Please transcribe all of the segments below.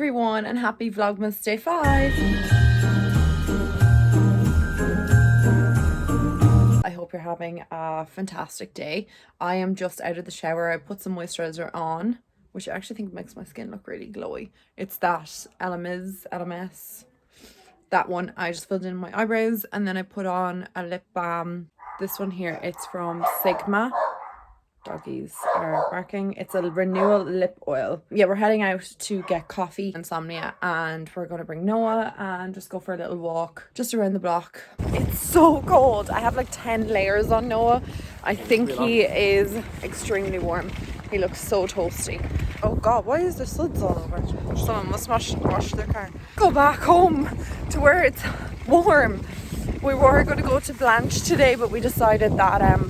everyone and happy Vlogmas day 5. I hope you're having a fantastic day. I am just out of the shower. I put some moisturizer on, which I actually think makes my skin look really glowy. It's that LMS, that one. I just filled in my eyebrows and then I put on a lip balm. This one here, it's from Sigma. Doggies are barking. It's a renewal lip oil. Yeah, we're heading out to get coffee, insomnia, and we're going to bring Noah and just go for a little walk just around the block. It's so cold. I have like 10 layers on Noah. I think he is extremely warm. He looks so toasty. Oh god, why is there suds all over it? Someone must wash their car. Go back home to where it's warm. We were going to go to Blanche today, but we decided that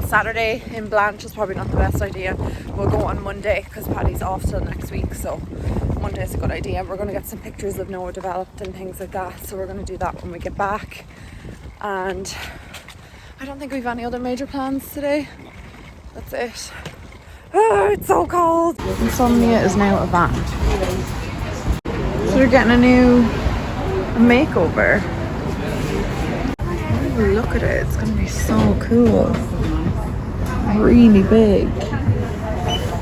Saturday in Blanche is probably not the best idea. We'll go on Monday because Paddy's off till next week, so Monday is a good idea. We're going to get some pictures of Noah developed and things like that, so we're going to do that when we get back. And I don't think we've any other major plans today. That's it. Oh, it's so cold. Insomnia is now a band. So we're getting a new makeover. Oh, look at it, it's going to be so cool. Really big.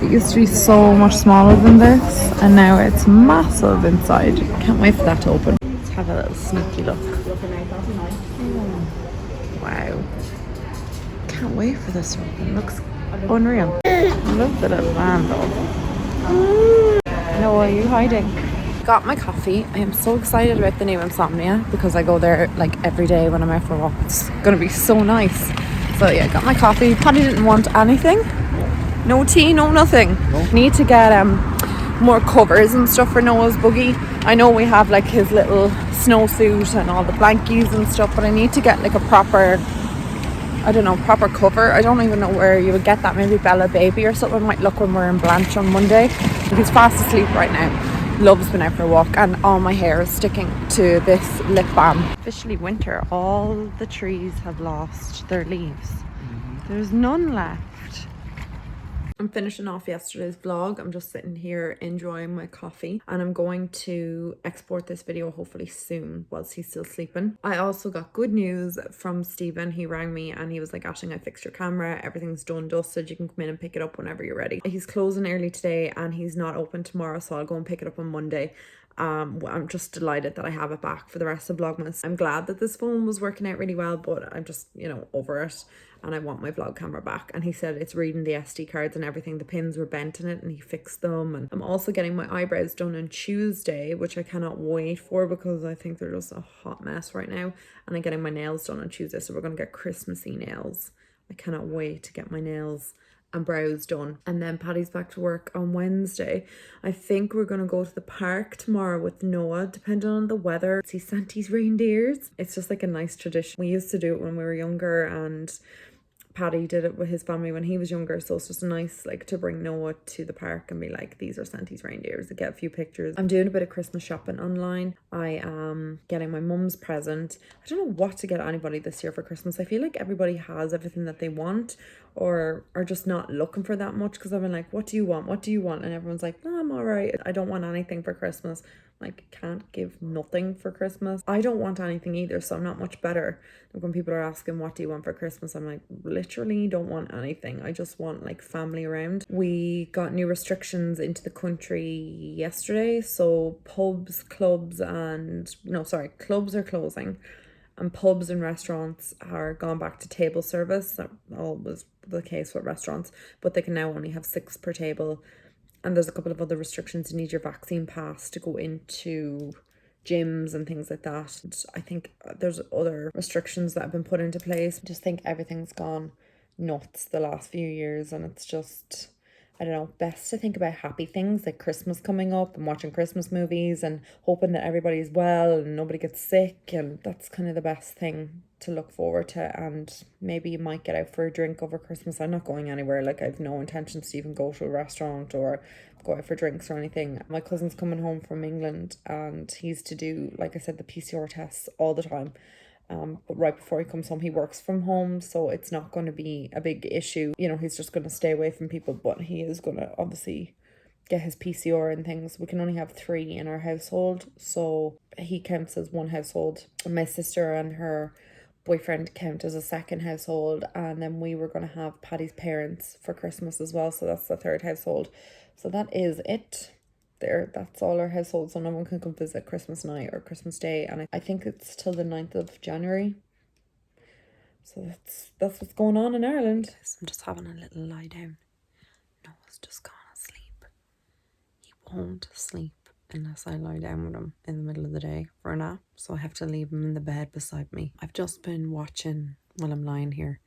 It used to be so much smaller than this and now it's massive inside. Can't wait for that to open. Let's have a little sneaky look. Wow. Can't wait for this to open. Looks unreal. I love the little van though. No, are you hiding? Got my coffee. I am so excited about the new Insomnia because I go there like every day when I'm out for a walk. It's gonna be so nice. So yeah, got my coffee. Paddy didn't want anything. No tea, no nothing. No. Need to get more covers and stuff for Noah's buggy. I know we have like his little snowsuit and all the blankies and stuff, but I need to get like a proper, I don't know, proper cover. I don't even know where you would get that. Maybe Bella Baby or something might look when we're in Blanche on Monday. He's fast asleep right now. Loves been out for a walk and all my hair is sticking to this lip balm. Officially winter. All the trees have lost their leaves. There's none left. I'm finishing off yesterday's vlog. I'm just sitting here enjoying my coffee and I'm going to export this video hopefully soon whilst he's still sleeping. I also got good news from Stephen. He rang me and he was like, Aisling, I fixed your camera. Everything's done, dusted. You can come in and pick it up whenever you're ready. He's closing early today and he's not open tomorrow, so I'll go and pick it up on Monday. I'm just delighted that I have it back for the rest of Vlogmas. I'm glad that this phone was working out really well, but I'm just, you know, over it and I want my vlog camera back. And he said it's reading the SD cards and everything. The pins were bent in it and he fixed them. And I'm also getting my eyebrows done on Tuesday, which I cannot wait for because I think they're just a hot mess right now. And I'm getting my nails done on Tuesday, so we're going to get Christmassy nails. I cannot wait to get my nails and brows done. And then Paddy's back to work on Wednesday. I think we're gonna go to the park tomorrow with Noah, depending on the weather. See Santa's reindeers. It's just like a nice tradition. We used to do it when we were younger and Paddy did it with his family when he was younger, so it's just nice like to bring Noah to the park and be like, these are Santa's reindeers, and get a few pictures. I'm doing a bit of Christmas shopping online. I am getting my mum's present. I don't know what to get anybody this year for Christmas. I feel like everybody has everything that they want or are just not looking for that much, because I've been like, what do you want? What do you want? And everyone's like, no, I'm all right. I don't want anything for Christmas. Like, can't give nothing for Christmas. I don't want anything either, so I'm not much better. Like when people are asking, what do you want for Christmas? I'm like, literally don't want anything. I just want like family around. We got new restrictions into the country yesterday, so pubs, clubs and, no, sorry, clubs are closing and pubs and restaurants are gone back to table service. That was the case with restaurants, but they can now only have 6 per table. And there's a couple of other restrictions. You need your vaccine pass to go into gyms and things like that. And I think there's other restrictions that have been put into place. I just think everything's gone nuts the last few years, and it's just, I don't know, best to think about happy things like Christmas coming up and watching Christmas movies and hoping that everybody's well and nobody gets sick, and that's kind of the best thing to look forward to. And maybe you might get out for a drink over Christmas. I'm not going anywhere. Like, I've no intentions to even go to a restaurant or go out for drinks or anything. My cousin's coming home from England and he's to do, like I said, the PCR tests all the time. But right before he comes home, he works from home, so it's not going to be a big issue. You know, he's just going to stay away from people, but he is going to obviously get his PCR and things. We can only have 3 in our household, so he counts as one household. My sister and her boyfriend count as a second household, and then we were going to have Paddy's parents for Christmas as well, so that's the 3rd household. So that is it. There, that's all our households, so no one can come visit Christmas night or Christmas Day, and I think it's till the 9th of January. So that's what's going on in Ireland. So I'm just having a little lie down. Noah's just gone asleep. He won't sleep unless I lie down with him in the middle of the day for a nap, so I have to leave him in the bed beside me. I've just been watching, while I'm lying here,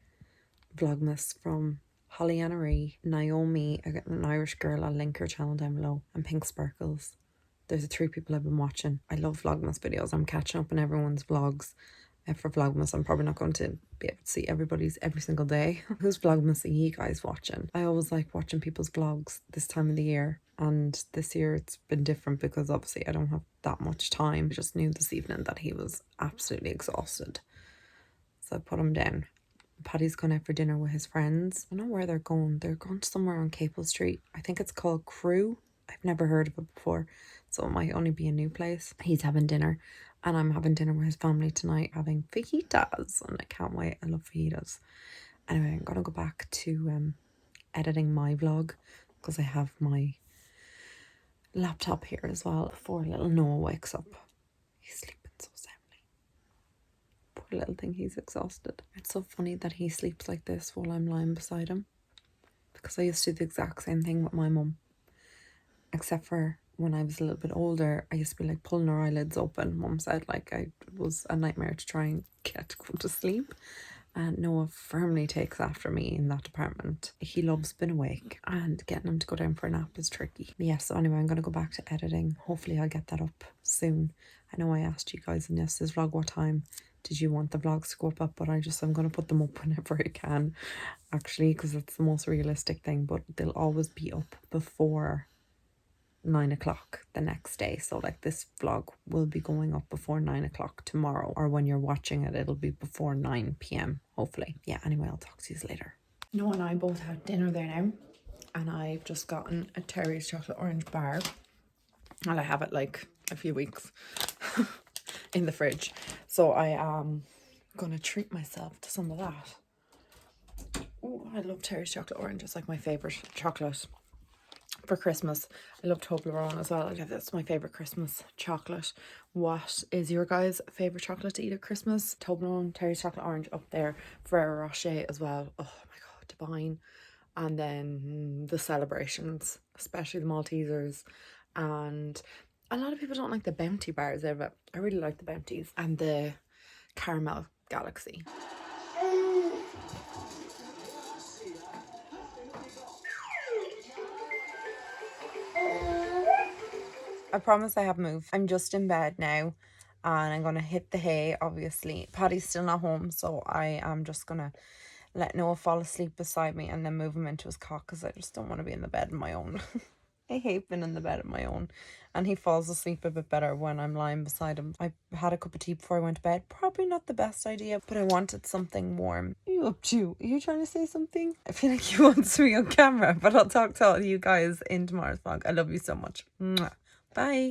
Vlogmas from Holly Anna Ree, Naomi, an Irish girl, I'll link her channel down below, and Pink Sparkles. There's the 3 people I've been watching. I love Vlogmas videos. I'm catching up on everyone's vlogs. For Vlogmas, I'm probably not going to be able to see everybody's every single day. Whose Vlogmas are you guys watching? I always like watching people's vlogs this time of the year, and this year it's been different because obviously I don't have that much time. I just knew this evening that he was absolutely exhausted, so I put him down. Paddy's gone out for dinner with his friends. I don't know where they're going. They're going somewhere on Capel Street. I think it's called Crew. I've never heard of it before, so it might only be a new place. He's having dinner, and I'm having dinner with his family tonight, having fajitas, and I can't wait. I love fajitas. Anyway, I'm gonna go back to editing my vlog because I have my laptop here as well before little Noah wakes up. He's sleeping so soundly. Poor little thing, he's exhausted. It's so funny that he sleeps like this while I'm lying beside him, because I used to do the exact same thing with my mum. Except for when I was a little bit older, I used to be like pulling her eyelids open. Mum said like it was a nightmare to try and get to go to sleep. And Noah firmly takes after me in that department. He loves being awake, and getting him to go down for a nap is tricky. Yeah, so anyway, I'm going to go back to editing. Hopefully I'll get that up soon. I know I asked you guys in yesterday's vlog what time did you want the vlogs to go up, but I'm going to put them up whenever I can, actually, because it's the most realistic thing. But they'll always be up before 9 o'clock the next day. So like this vlog will be going up before 9 o'clock tomorrow, or when you're watching it, it'll be before 9 p.m. hopefully. Yeah, anyway, I'll talk to you later. Noah and I both had dinner there now, and I've just gotten a Terry's chocolate orange bar, and I have it like a few weeks in the fridge, so I am gonna treat myself to some of that. Oh, I love Terry's chocolate orange. It's like my favorite chocolate for Christmas. I love Toblerone as well. That's my favorite Christmas chocolate. What is your guys' favorite chocolate to eat at Christmas? Toblerone, Terry's chocolate orange up there, Ferrero Rocher as well. Oh my god, divine. And then the celebrations, especially the Maltesers, and a lot of people don't like the Bounty bars there, but I really like the Bounties, and the Caramel Galaxy. I promise I have moved. I'm just in bed now, and I'm gonna hit the hay. Obviously Paddy's still not home, so I am just gonna let Noah fall asleep beside me and then move him into his cot, because I just don't want to be in the bed on my own. I hate being in the bed on my own, and he falls asleep a bit better when I'm lying beside him. I had a cup of tea before I went to bed. Probably not the best idea, but I wanted something warm. What are you up to? Are you trying to say something? I feel like you want to be on camera, but I'll talk to all you guys in tomorrow's vlog. I love you so much. Mwah. Bye.